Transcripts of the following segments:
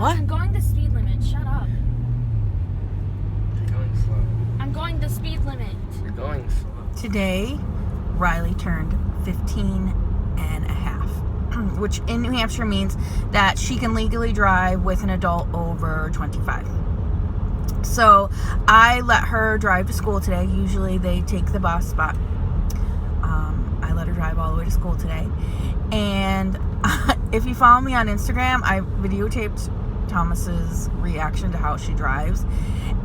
What? I'm going the speed limit. Shut up. You're going slow. I'm going the speed limit. You're going slow. Today, Riley turned 15 and a half, which in New Hampshire means that she can legally drive with an adult over 25. So I let her drive to school today. Usually they take the bus, but I let her drive all the way to school today. And if you follow me on Instagram, I videotaped Thomas's reaction to how she drives.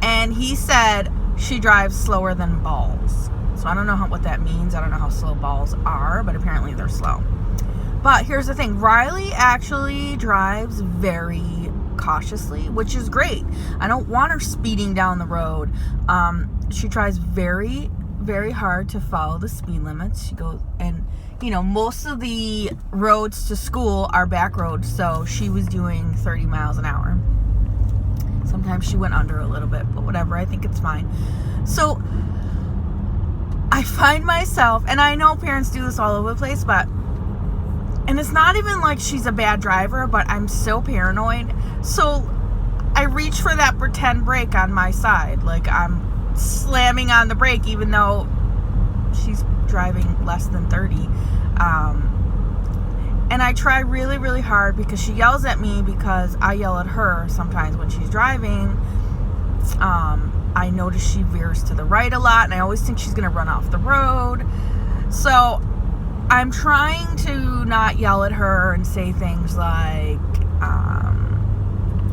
And he said she drives slower than balls. So I don't know what that means. I don't know how slow balls are, but apparently they're slow. But here's the thing. Riley actually drives very cautiously, which is great. I don't want her speeding down the road. She tries very, very hard to follow the speed limits. She goes, and most of the roads to school are back roads, so she was doing 30 miles an hour. Sometimes she went under a little bit, but whatever, I think it's fine. So I find myself, and I know parents do this all over the place, and it's not even like she's a bad driver, but I'm so paranoid. So I reach for that pretend brake on my side. Like I'm slamming on the brake even though she's driving less than 30. And I try really, really hard because she yells at me because I yell at her sometimes when she's driving. I notice she veers to the right a lot, and I always think she's going to run off the road. So I'm trying to not yell at her and say things like,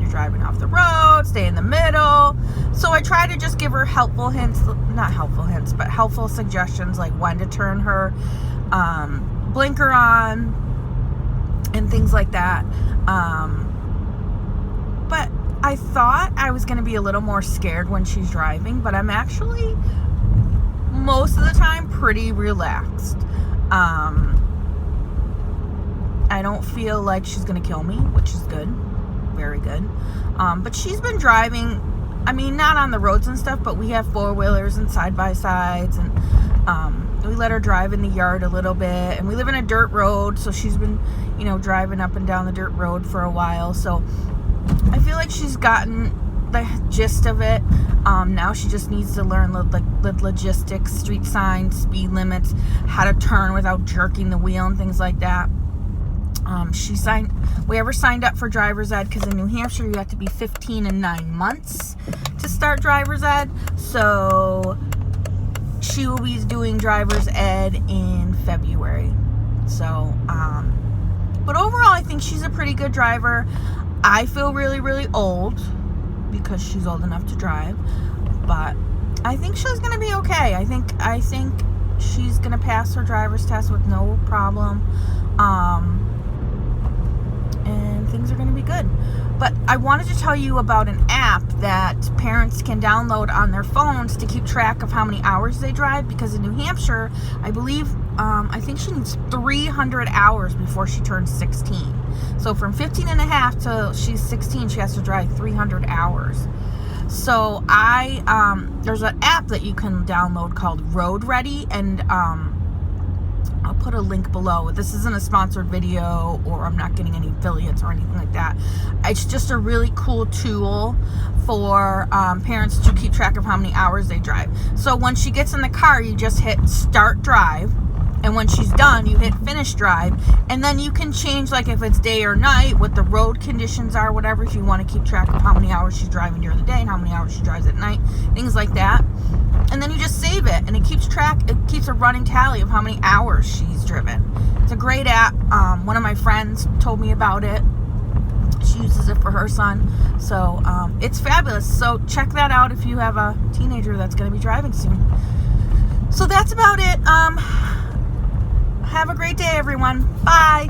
you're driving off the road, stay in the middle. So I try to just give her helpful suggestions, like when to turn her blinker on and things like that. But I thought I was going to be a little more scared when she's driving, but I'm actually most of the time pretty relaxed. I don't feel like she's going to kill me, which is good. Very good. But she's been driving, not on the roads and stuff, but we have four-wheelers and side-by-sides, and we let her drive in the yard a little bit, and we live in a dirt road, so she's been, driving up and down the dirt road for a while, so I feel like she's gotten the gist of it. Now she just needs to learn the logistics, street signs, speed limits, how to turn without jerking the wheel and things like that. We ever signed up for driver's ed, because in New Hampshire you have to be 15 and 9 months to start driver's ed. So she will be doing driver's ed in February. So, but overall I think she's a pretty good driver. I feel really, really old because she's old enough to drive, but I think she's going to be okay. I think she's going to pass her driver's test with no problem. And things are going to be good. But I wanted to tell you about an app that parents can download on their phones to keep track of how many hours they drive, because in New Hampshire, I think she needs 300 hours before she turns 16. So from 15 and a half till she's 16, she has to drive 300 hours. So there's an app that you can download called Road Ready, and I'll put a link below. This isn't a sponsored video, or I'm not getting any affiliates or anything like that. It's just a really cool tool for parents to keep track of how many hours they drive. So when she gets in the car, you just hit start drive, and when she's done, you hit finish drive, and then you can change, like if it's day or night, what the road conditions are, whatever, if you want to keep track of how many hours she's driving during the day and how many hours she drives at night, things like that. And then you just save it, and it keeps a running tally of how many hours she's driven. It's a great app. One of my friends told me about it. She uses it for her son. So it's fabulous. So check that out if you have a teenager that's going to be driving soon. So that's about it. Have a great day, everyone. Bye.